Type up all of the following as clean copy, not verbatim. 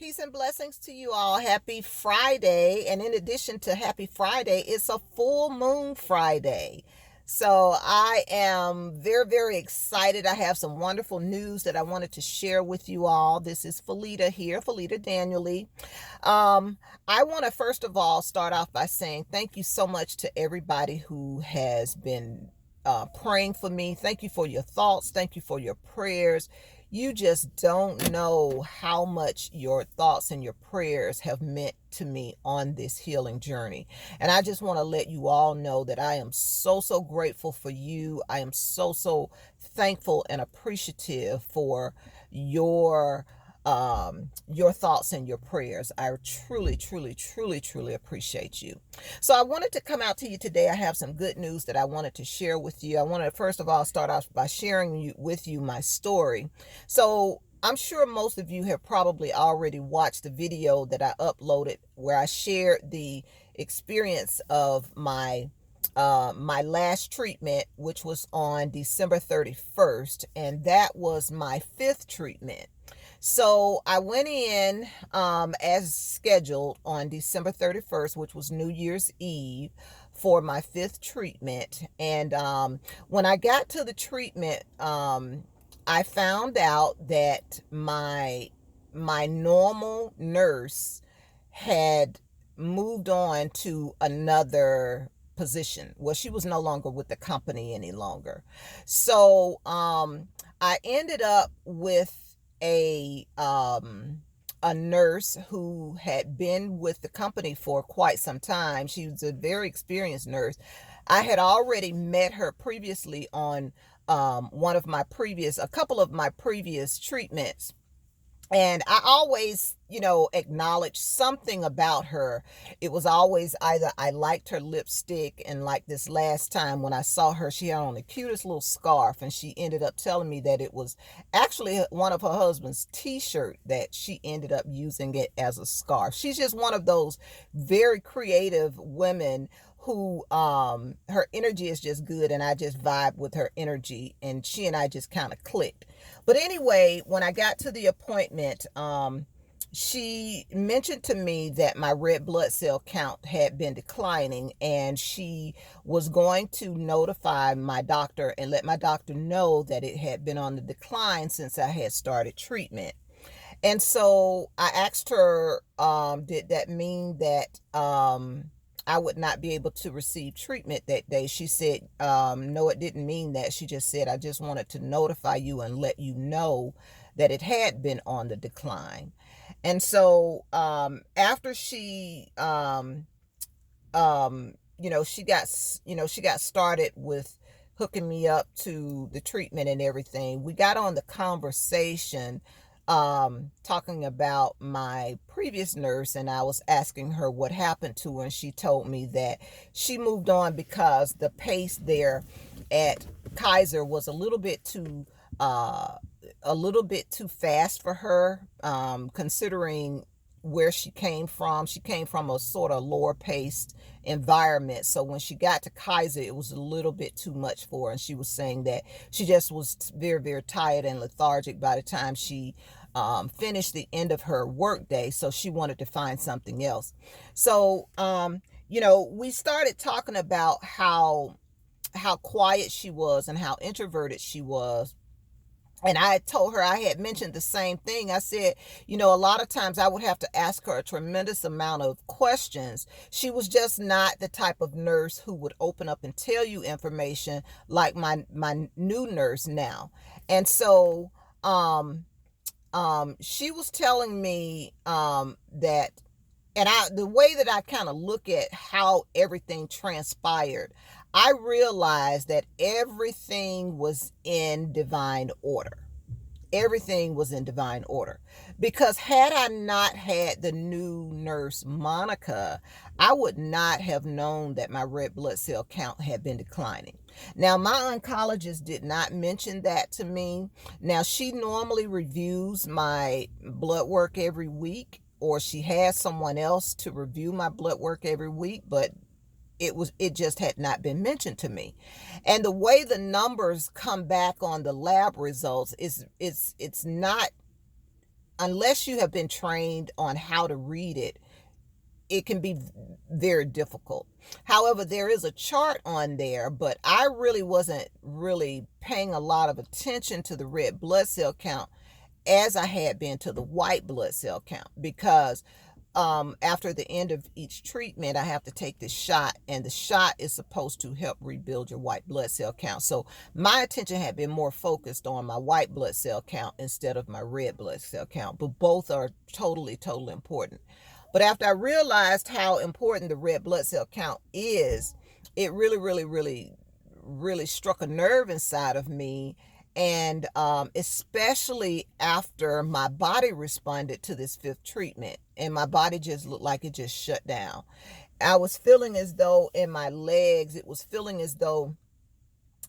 Peace and blessings to you all. Happy Friday. And in addition to happy Friday, it's a full moon Friday. So I am very, very excited. I have some wonderful news that I wanted to share with you all. This is Felita here, Felita Daniely. I want to first of all start off by saying thank you so much to everybody who has been praying for me. Thank you for your thoughts. Thank you for your prayers. You just don't know how much your thoughts and your prayers have meant to me on this healing journey. And I just want to let you all know that I am so, so grateful for you. I am so, so thankful and appreciative for your thoughts and your prayers. I truly, truly, truly, truly appreciate you. So I wanted to come out to you today. I have some good news that I wanted to share with you. I want to first of all start off by sharing with you my story. So I'm sure most of you have probably already watched the video that I uploaded where I shared the experience of my last treatment, which was on December 31st, and that was my fifth treatment. So I went in as scheduled on December 31st, which was New Year's Eve, for my fifth treatment. And when I got to the treatment, I found out that my normal nurse had moved on to another position. Well, she was no longer with the company any longer. So I ended up with a nurse who had been with the company for quite some time. She was a very experienced nurse. I had already met her previously on a couple of my previous treatments. And I always, acknowledged something about her. It was always either I liked her lipstick, and like this last time when I saw her, she had on the cutest little scarf, and she ended up telling me that it was actually one of her husband's t-shirt that she ended up using it as a scarf. She's just one of those very creative women who her energy is just good, and I just vibe with her energy, and she and I just kind of clicked. But anyway, when I got to the appointment, she mentioned to me that my red blood cell count had been declining, and she was going to notify my doctor and let my doctor know that it had been on the decline since I had started treatment. And so I asked her, did that mean that I would not be able to receive treatment that day? She said, no, it didn't mean that. She just said, I just wanted to notify you and let you know that it had been on the decline. And so after she got started with hooking me up to the treatment and everything, we got on the conversation talking about my previous nurse, and I was asking her what happened to her, and she told me that she moved on because the pace there at Kaiser was a little bit too fast for her, considering where she came from. She came from a sort of lower paced environment. So when she got to Kaiser, it was a little bit too much for her. And she was saying that she just was very, very tired and lethargic by the time she finished the end of her work day. So she wanted to find something else. So, we started talking about how quiet she was and how introverted she was. And I told her, I had mentioned the same thing. I said, a lot of times I would have to ask her a tremendous amount of questions. She was just not the type of nurse who would open up and tell you information like my new nurse now. And so she was telling me that, and the way that I kind of look at how everything transpired, I realized that everything was in divine order. Everything was in divine order. Because had I not had the new nurse, Monica, I would not have known that my red blood cell count had been declining. Now, my oncologist did not mention that to me. Now, she normally reviews my blood work every week, or she has someone else to review my blood work every week, but it just had not been mentioned to me. And the way the numbers come back on the lab results is it's not unless you have been trained on how to read it, it can be very difficult. However, there is a chart on there, but I really wasn't really paying a lot of attention to the red blood cell count as I had been to the white blood cell count, because after the end of each treatment, I have to take this shot, and the shot is supposed to help rebuild your white blood cell count. So my attention had been more focused on my white blood cell count instead of my red blood cell count, but both are totally, totally important. But after I realized how important the red blood cell count is, it really, really, really, really struck a nerve inside of me. And especially after my body responded to this fifth treatment, and my body just looked like it just shut down. I was feeling as though in my legs, it was feeling as though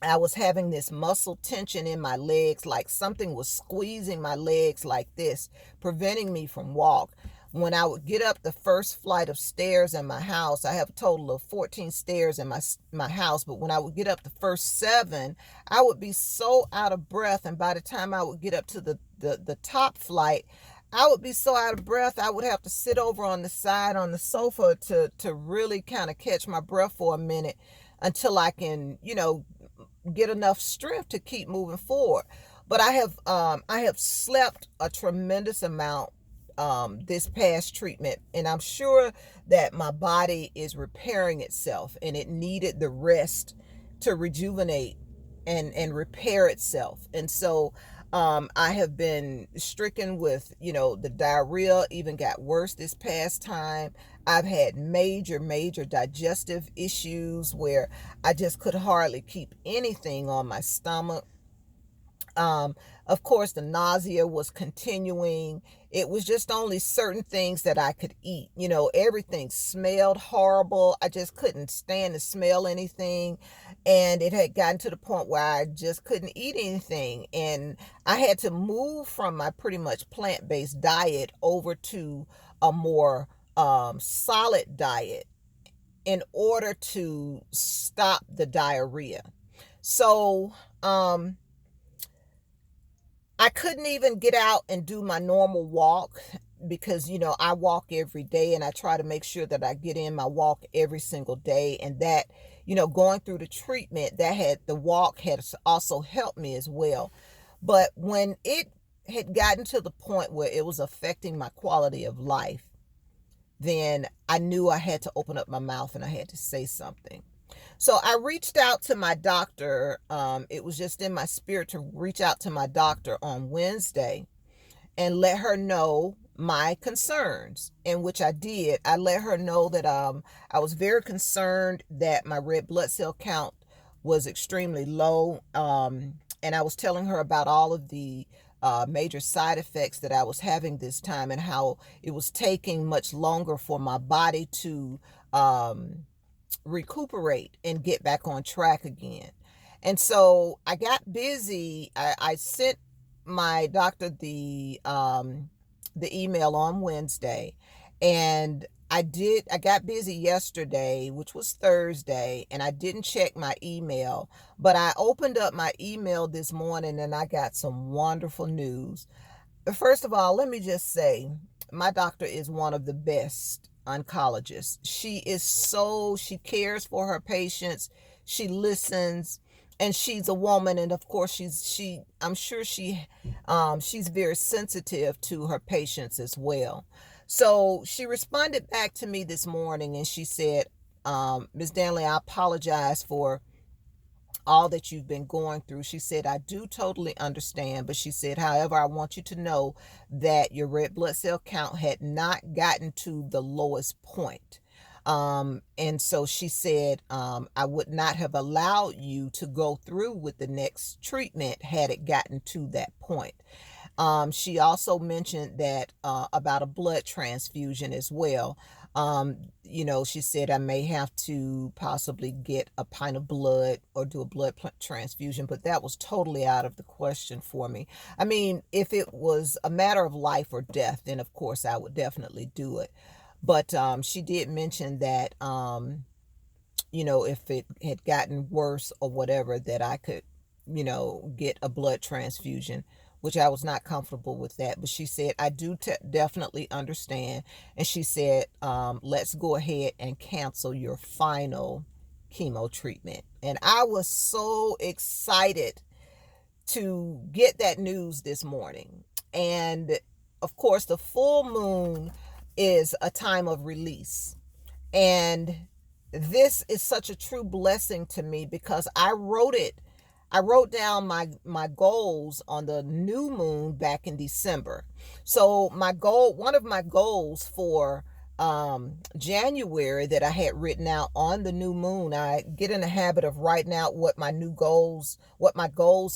I was having this muscle tension in my legs, like something was squeezing my legs like this, preventing me from walk. When I would get up the first flight of stairs in my house, I have a total of 14 stairs in my house, but when I would get up the first 7, I would be so out of breath, and by the time I would get up to the top flight, I would be so out of breath, I would have to sit over on the side on the sofa to really kind of catch my breath for a minute until I can, get enough strength to keep moving forward. But I have slept a tremendous amount this past treatment, and I'm sure that my body is repairing itself, and it needed the rest to rejuvenate and repair itself. And so I have been stricken with, the diarrhea even got worse this past time. I've had major, major digestive issues where I just could hardly keep anything on my stomach. Of course, the nausea was continuing. It was just only certain things that I could eat. Everything smelled horrible. I just couldn't stand to smell anything. And it had gotten to the point where I just couldn't eat anything. And I had to move from my pretty much plant-based diet over to a more solid diet in order to stop the diarrhea. So, I couldn't even get out and do my normal walk because, I walk every day, and I try to make sure that I get in my walk every single day. And that, going through the treatment, the walk had also helped me as well. But when it had gotten to the point where it was affecting my quality of life, then I knew I had to open up my mouth and I had to say something. So I reached out to my doctor. It was just in my spirit to reach out to my doctor on Wednesday and let her know my concerns, in which I did. I let her know that I was very concerned that my red blood cell count was extremely low. And I was telling her about all of the major side effects that I was having this time, and how it was taking much longer for my body to recuperate and get back on track again. And so I got busy. I sent my doctor the email on Wednesday, and I got busy yesterday, which was Thursday, and I didn't check my email, but I opened up my email this morning and I got some wonderful news. First of all, let me just say, my doctor is one of the best oncologists. She cares for her patients. She listens, and she's a woman, and of course I'm sure she's very sensitive to her patients as well. So she responded back to me this morning, and she said, Ms. Danley, I apologize for all that you've been going through. She said, I do totally understand, but she said, however, I want you to know that your red blood cell count had not gotten to the lowest point. And so she said, I would not have allowed you to go through with the next treatment had it gotten to that point. She also mentioned that about a blood transfusion as well. She said I may have to possibly get a pint of blood or do a blood transfusion, but that was totally out of the question for me. I mean, if it was a matter of life or death, then of course I would definitely do it. But she did mention that, if it had gotten worse or whatever, that I could, get a blood transfusion which I was not comfortable with that. But she said, I do definitely understand. And she said, let's go ahead and cancel your final chemo treatment. And I was so excited to get that news this morning. And of course, the full moon is a time of release. And this is such a true blessing to me because I wrote down my goals on the new moon back in December. So one of my goals for January that I had written out on the new moon, I get in the habit of writing out what my goals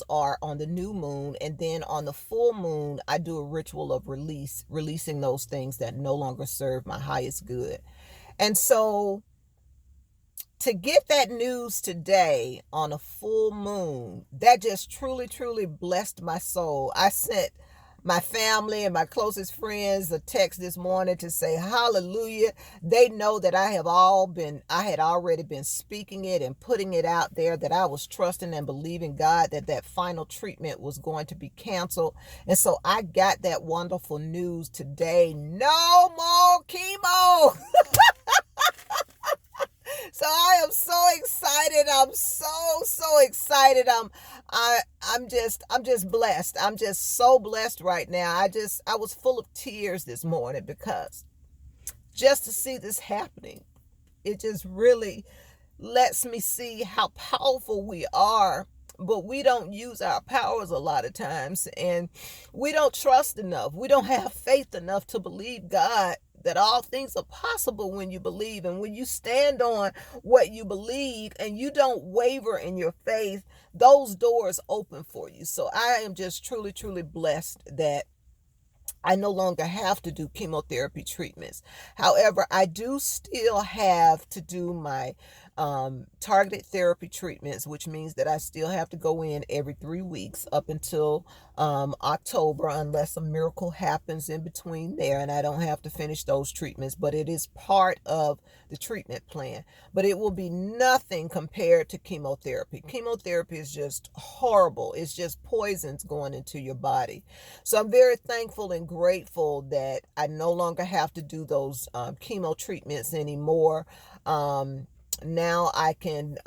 are on the new moon, and then on the full moon, I do a ritual of releasing those things that no longer serve my highest good. And so to get that news today on a full moon, that just truly, truly blessed my soul. I sent my family and my closest friends a text this morning to say, hallelujah. They know that I had already been speaking it and putting it out there, that I was trusting and believing God that final treatment was going to be canceled. And so I got that wonderful news today. No more chemo. So I am so excited. I'm so excited. I'm just blessed. I'm just so blessed right now. I was full of tears this morning because just to see this happening, it just really lets me see how powerful we are. But we don't use our powers a lot of times, and we don't trust enough. We don't have faith enough to believe God that all things are possible when you believe. And when you stand on what you believe and you don't waver in your faith, those doors open for you. So I am just truly, truly blessed that I no longer have to do chemotherapy treatments. However, I do still have to do my targeted therapy treatments, which means that I still have to go in every 3 weeks up until October, unless a miracle happens in between there and I don't have to finish those treatments. But it is part of the treatment plan. But it will be nothing compared to chemotherapy. Chemotherapy is just horrible. It's just poisons going into your body. So I'm very thankful and grateful that I no longer have to do those chemo treatments anymore. Now I can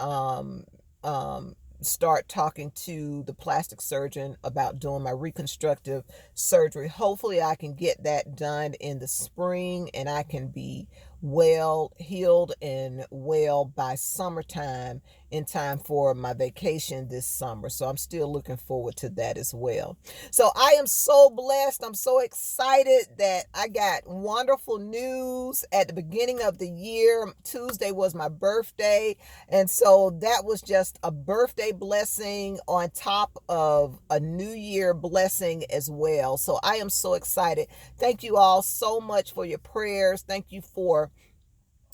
start talking to the plastic surgeon about doing my reconstructive surgery. Hopefully I can get that done in the spring and I can be well healed and well by summertime, in time for my vacation this summer. So I'm still looking forward to that as well. So I am so blessed. I'm so excited that I got wonderful news at the beginning of the year. Tuesday was my birthday. And so that was just a birthday blessing on top of a new year blessing as well. So I am so excited. Thank you all so much for your prayers. Thank you for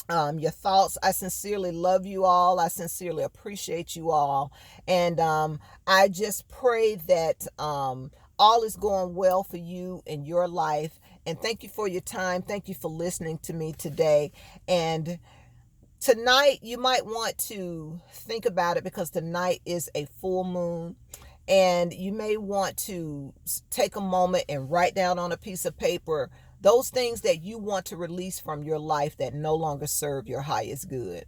your thoughts. I sincerely love you all. I sincerely appreciate you all. And I just pray that all is going well for you in your life. And thank you for your time. Thank you for listening to me today. And tonight, you might want to think about it because tonight is a full moon. And you may want to take a moment and write down on a piece of paper those things that you want to release from your life that no longer serve your highest good.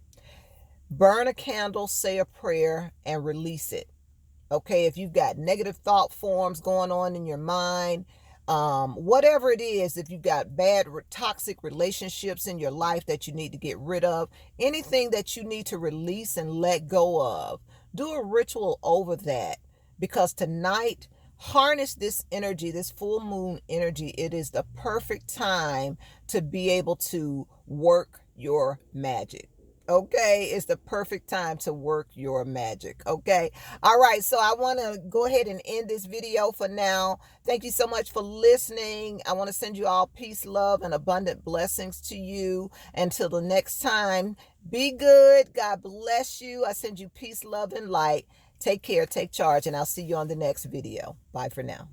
Burn a candle, say a prayer, and release it. Okay, if you've got negative thought forms going on in your mind, whatever it is, if you've got bad, toxic relationships in your life that you need to get rid of, anything that you need to release and let go of, do a ritual over that. Because tonight, harness this energy, this full moon energy. It is the perfect time to be able to work your magic. Okay, it's the perfect time to work your magic. Okay, all right, so I want to go ahead and end this video for now. Thank you so much for listening. I want to send you all peace, love, and abundant blessings to you. Until the next time, be good. God bless you. I send you peace, love, and light. Take care, take charge, and I'll see you on the next video. Bye for now.